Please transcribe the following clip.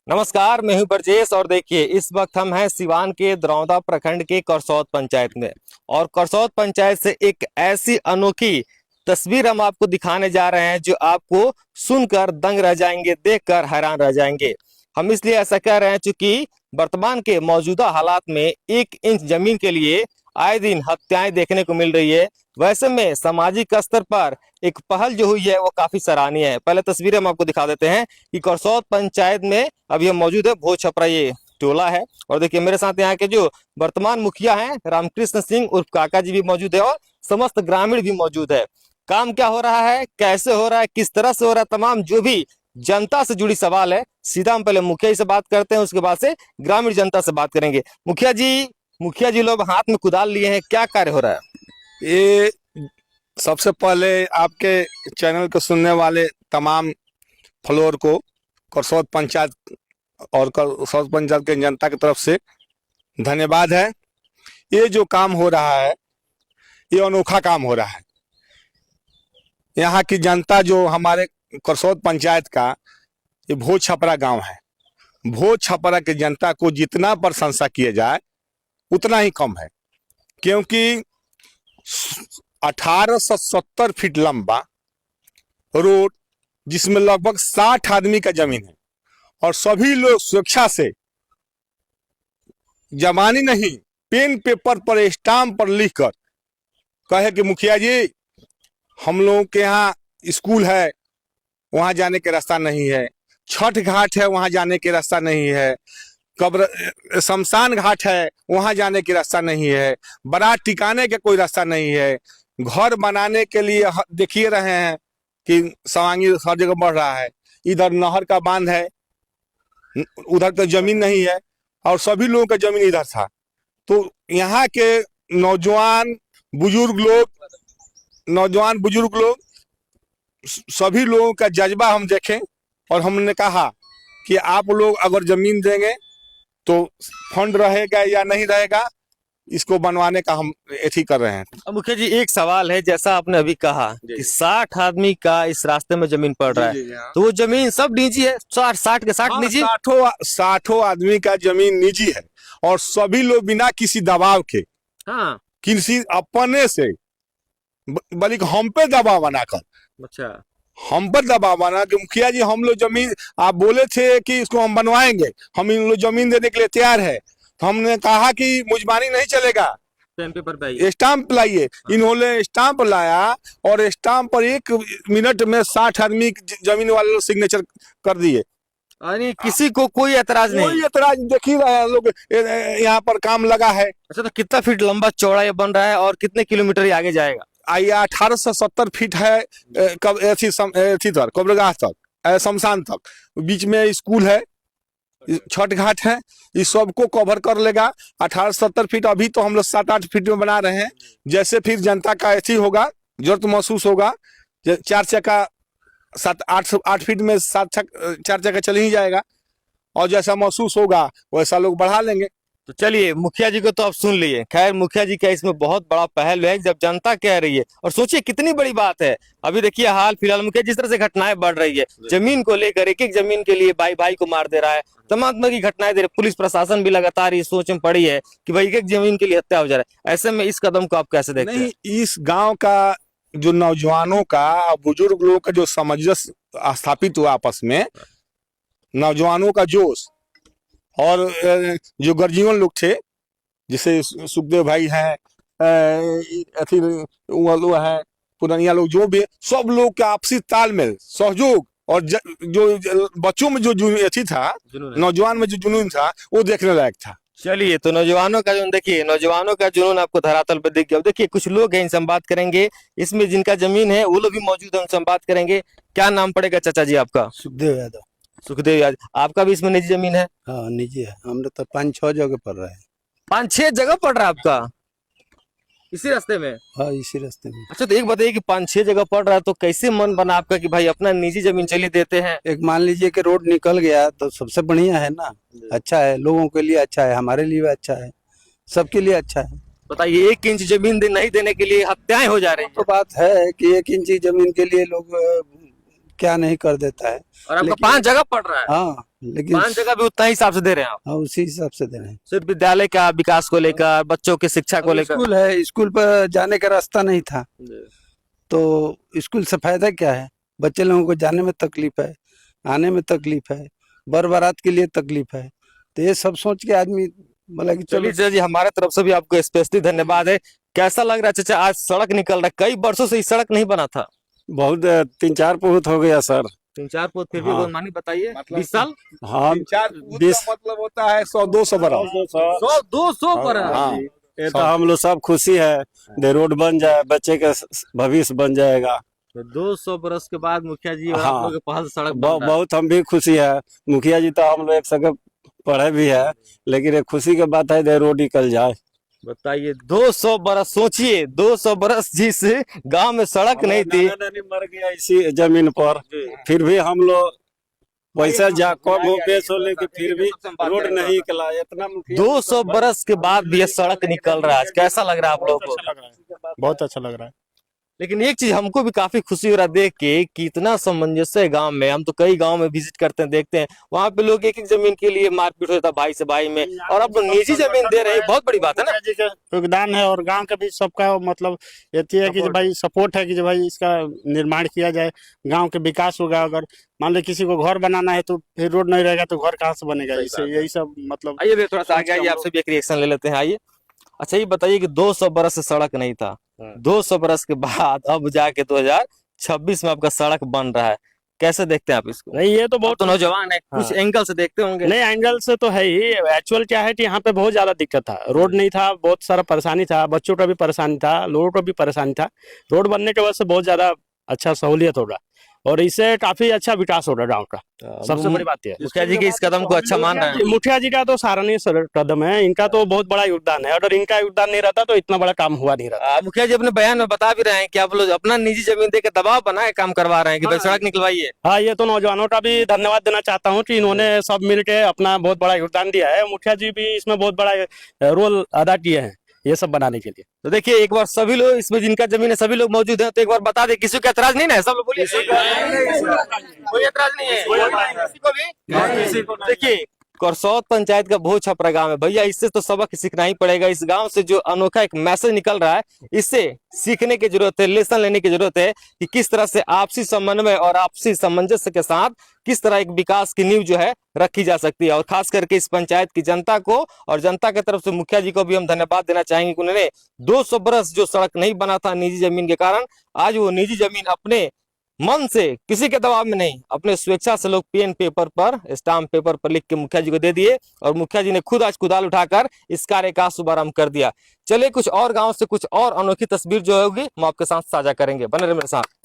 नमस्कार, मैं हूं ब्रजेश और देखिए इस वक्त हम हैं सिवान के दरौंदा प्रखंड के करसौत पंचायत में। और करसौत पंचायत से एक ऐसी अनोखी तस्वीर हम आपको दिखाने जा रहे हैं जो आपको सुनकर दंग रह जाएंगे, देखकर हैरान रह जाएंगे। हम इसलिए ऐसा कह रहे हैं क्योंकि वर्तमान के मौजूदा हालात में 1 इंच जमीन के लिए आए दिन हत्याएं देखने को मिल रही है। वैसे में सामाजिक स्तर पर एक पहल जो हुई है वो काफी सराहनीय है। पहले तस्वीरें हम आपको दिखा देते हैं कि करसौत पंचायत में अभी हम मौजूद है। भोज छपरा ये टोला है और देखिए मेरे साथ यहाँ के जो वर्तमान मुखिया हैं रामकृष्ण सिंह उर्फ काका जी भी मौजूद है और समस्त ग्रामीण भी मौजूद है। काम क्या हो रहा है, कैसे हो रहा है, किस तरह से हो रहा है, तमाम जो भी जनता से जुड़ी सवाल है सीधा हम पहले मुखिया जी से बात करते हैं, उसके बाद से ग्रामीण जनता से बात करेंगे। मुखिया जी लोग हाथ में कुदाल लिए हैं, क्या कार्य हो रहा है? ये सबसे पहले आपके चैनल को सुनने वाले तमाम फॉलोअर को करसौत पंचायत और करसौत पंचायत के जनता की तरफ से धन्यवाद है। ये जो काम हो रहा है ये अनोखा काम हो रहा है। यहाँ की जनता जो हमारे करसौत पंचायत का ये भोज छपरा गांव है, भोज छपरा की जनता को जितना प्रशंसा किया जाए उतना ही कम है, क्योंकि 1870 फीट लंबा रोड जिसमें लगभग 60 आदमी का जमीन है और सभी लोग स्वेच्छा से जमानी नहीं पेन पेपर पर स्टाम्प पर लिखकर कहे कि मुखिया जी हम लोगों के यहाँ स्कूल है वहां जाने के रास्ता नहीं है, छठ घाट है वहां जाने के रास्ता नहीं है, कब्र शमशान घाट है वहां जाने के रास्ता नहीं है, बारात टिकाने के कोई रास्ता नहीं है, घर बनाने के लिए देखिए रहे हैं कि सवांगी हर जगह बढ़ रहा है, इधर नहर का बांध है, उधर तो जमीन नहीं है और सभी लोगों का जमीन इधर था। तो यहाँ के नौजवान बुजुर्ग लोग सभी लोगों का जज्बा हम देखें और हमने कहा कि आप लोग अगर जमीन देंगे तो फंड रहेगा या नहीं रहेगा, इसको बनवाने का हम एथी कर रहे हैं। अब मुखिया जी एक सवाल है, जैसा आपने अभी कहा कि 60 आदमी का इस रास्ते में जमीन पड़ रहा है, तो वो जमीन सब निजी है? 60 के 60 निजी? 60 आदमी का जमीन निजी है और सभी लोग बिना किसी दबाव के, हाँ, किसी अपने से बल्कि हम पे दबाव बनाकर, अच्छा, हम पर दबाव बना कि मुखिया जी हम लोग जमीन, आप बोले थे कि इसको हम बनवाएंगे, हम इन लोग जमीन देने के लिए तैयार है, तो हमने कहा कि मुजबानी नहीं चलेगा, पेपर पे स्टाम्प लाइए। इन्होंने स्टाम्प लाया और स्टाम्प पर 1 मिनट में 60 आदमी जमीन वाले लोग सिग्नेचर कर दिए। यानी किसी को कोई एतराज नहीं? कोई एतराज देख ही रहे हैं लोग, यहाँ पर काम लगा है। अच्छा, तो कितना फीट लंबा चौड़ा ये बन रहा है और कितने किलोमीटर ये आगे जाएगा? आइए 1870 फीट है कब्रगाह तक, शमशान तक, बीच में स्कूल है, छठ घाट है, इस सबको कवर कर लेगा। 1870 फीट अभी तो हम लोग 7-8 फीट में बना रहे हैं, जैसे फिर जनता का ऐसी होगा जरूरत महसूस होगा 4 चक्का 7-8 फीट में 4 चक्का चल ही जाएगा और जैसा महसूस होगा वैसा लोग बढ़ा लेंगे। तो चलिए, मुखिया जी को तो आप सुन लिए। खैर, मुखिया जी का इसमें बहुत बड़ा पहल है जब जनता कह रही है, और सोचिए कितनी बड़ी बात है। अभी देखिए हाल फिलहाल मुखिया जिस तरह से घटनाएं बढ़ रही है, जमीन को लेकर एक जमीन के लिए भाई भाई को मार दे रहा है, तमाम तरह की घटनाएं दे रही, पुलिस प्रशासन भी लगातार इस सोच में पड़ी है कि भाई एक जमीन के लिए हत्या हो जा रहा है। ऐसे में इस कदम को आप कैसे देखते हैं? नहीं, इस गाँव का जो नौजवानों का बुजुर्ग लोगों का जो सामंजस्य स्थापित हुआ आपस में, नौजवानों का जोश और जो गर्जियन लोग थे जैसे सुखदेव भाई हैं, वो है पुरानिया लोग, जो भी सब लोग के आपसी तालमेल सहयोग और जो बच्चों में जो जुनून था, नौजवान में जो जुनून था वो देखने लायक था। चलिए, तो नौजवानों का जुनून देखिए, नौजवानों का जुनून आपको धरातल पर दिख गया। देखिए कुछ लोग हैं, इनसे हम बात करेंगे, इसमें जिनका जमीन है वो लोग भी मौजूद है, उनसे हम बात करेंगे। क्या नाम पड़ेगा चाचा जी आपका? सुखदेव यादव। सुखदेव यादव, आपका भी इसमें निजी जमीन है? हाँ निजी है, हमने तो 5-6 जगह पड़ रहा है। 5-6 जगह पड़ रहा है आपका इसी रास्ते में? हाँ इसी रास्ते में। अच्छा, तो एक बताइए कि 5-6 जगह पड़ रहा है तो कैसे मन बना आपका कि भाई अपना निजी जमीन चलिए देते हैं? एक मान लीजिए कि रोड निकल गया तो सबसे बढ़िया है ना, अच्छा है, लोगों के लिए अच्छा है, हमारे लिए भी अच्छा है, सबके लिए अच्छा है। बताइए 1 इंच जमीन नहीं देने के लिए हत्याएं हो जा रही है। तो बात है कि 1 इंच जमीन के लिए लोग क्या नहीं कर देता है। और आपका लेकिन- 5 जगह पड़ रहा है, हाँ लेकिन 5 जगह भी उतना ही हिसाब से दे रहे हैं आप, हाँ उसी हिसाब से दे रहे हैं। सिर्फ विद्यालय का विकास को लेकर, बच्चों की शिक्षा को अब लेकर। स्कूल है, स्कूल पर जाने का रास्ता नहीं था, तो स्कूल से फायदा क्या है? बच्चे लोगों को जाने में तकलीफ है, आने में तकलीफ है, बर बारात के लिए तकलीफ है। तो ये सब सोच के आदमी बोला कि चलिए चलो चाचा जी, हमारे तरफ से भी आपको स्पेशली धन्यवाद है। कैसा लग रहा है चाचा, आज सड़क निकल रहा है, कई वर्षों से ये सड़क नहीं बना था। बहुत 3-4 फुट हो गया सर। 3-4 फुट, फिर भी हाँ। अनुमानित बताइए, मतलब 20 साल, हाँ 3-4 फुट 20 का मतलब होता है 100-200 बरस। 100-200 पर हाँ ये तो हम लोग सब खुशी है, दे रोड बन जाए, बच्चे का भविष्य बन जाएगा। तो 200 बरस के बाद मुखिया जी और हाँ। आप लोगों के पहल सड़क बन रहा है। बहुत हम भी खुशी है। मुखिया जी तो हम लोग एक संग पढ़े भी है, लेकिन एक खुशी की बात है दे रोड निकल जाए। बताइए 200 बरस, सोचिए 200 बरस जिस गांव में सड़क नहीं थी। नाना नानी मर गया इसी जमीन पर, फिर भी हम लोग पैसा जा कम हो बेच हो, लेकिन फिर भी रोड नहीं निकला। इतना 200 बरस के बाद भी ये सड़क निकल रहा है, आज कैसा लग रहा है आप लोगों को? बहुत अच्छा लग रहा है। लेकिन एक चीज हमको भी काफी खुशी हो रहा है देख के कि इतना सामंजस्य है गांव में। हम तो कई गांव में विजिट करते हैं, देखते हैं वहां पे लोग एक एक जमीन के लिए मारपीट होता है भाई से भाई में, और अब निजी जमीन दे रहे हैं, बहुत बड़ी बात है ना। मुखिया जी का योगदान है और गांव का भी सबका मतलब ये है कि जो भाई सपोर्ट है कि जो भाई इसका निर्माण किया जाए, गांव के विकास होगा। अगर मान लो किसी को घर बनाना है तो फिर रोड नहीं रहेगा तो घर कहाँ से बनेगा? सही इससे बात है। यही सब मतलब आइए भैया थोड़ा सा आगे आइए, आपसे भी एक रिएक्शन ले लेते हैं, आइए। अच्छा ये बताइए कि 200 बरस से सड़क नहीं था, 200 बरस के बाद अब जाके 2026 में आपका सड़क बन रहा है, कैसे देखते हैं आप इसको? नहीं, ये तो आप बहुत तो नौजवान है, कुछ हाँ। एंगल से देखते होंगे। नहीं, एंगल से तो है ही। एक्चुअल क्या है कि यहाँ पे बहुत ज्यादा दिक्कत था, रोड नहीं था, बहुत सारा परेशानी था, बच्चों का भी परेशानी था, लोगों का भी परेशानी था। रोड बनने के वजह से बहुत ज्यादा अच्छा सहूलियत हो रहा और इससे काफी अच्छा विकास हो रहा गाँव का। सबसे बड़ी बात यह है। मुखिया जी के इस कदम को अच्छा मान रहे हैं। मुखिया जी का तो सराहनीय कदम है, इनका तो बहुत बड़ा योगदान है। अगर इनका योगदान नहीं रहता तो इतना बड़ा काम हुआ नहीं रहता। मुखिया जी अपने बयान में बता भी रहे हैं कि आप लोग अपना निजी जमीन देकर दबाव बनाए काम करवा रहे हैं कि भाई सड़क निकलवाइए। हाँ, ये तो नौजवानों का भी धन्यवाद देना चाहता हूँ कि इन्होंने सब मिलके अपना बहुत बड़ा योगदान दिया है। मुखिया जी भी इसमें बहुत बड़ा रोल अदा किए हैं ये सब बनाने के लिए। तो देखिए एक बार सभी लोग इसमें जिनका जमीन है सभी लोग मौजूद हैं, तो एक बार बता दे, किसी को एतराज नहीं ना है? सब लोग बोलिए। कोई एतराज नहीं है किसी को भी। देखिए करसौत पंचायत का बहुत छपरा गांव है भैया, इससे तो सबक सीखना ही पड़ेगा। इस गांव से जो अनोखा एक मैसेज निकल रहा है, इससे सीखने की जरूरत है, लेसन लेने की जरूरत है कि किस तरह से आपसी समन्वय और आपसी सामंजस्य के साथ किस तरह एक विकास की नींव जो है रखी जा सकती है। और खास करके इस पंचायत की जनता को और जनता की तरफ से मुखिया जी को भी हम धन्यवाद देना चाहेंगे कि उन्होंने 200 बरस जो सड़क नहीं बना था निजी जमीन के कारण, आज वो निजी जमीन अपने मन से, किसी के दबाव में नहीं, अपने स्वेच्छा से लोग पेन पेपर पर, स्टाम्प पेपर पर लिख के मुखिया जी को दे दिए और मुखिया जी ने खुद आज कुदाल उठाकर इस कार्य का शुभारंभ कर दिया। चलिए कुछ और गांव से कुछ और अनोखी तस्वीर जो होगी हम आपके साथ साझा करेंगे, बने रहिए मेरे साथ।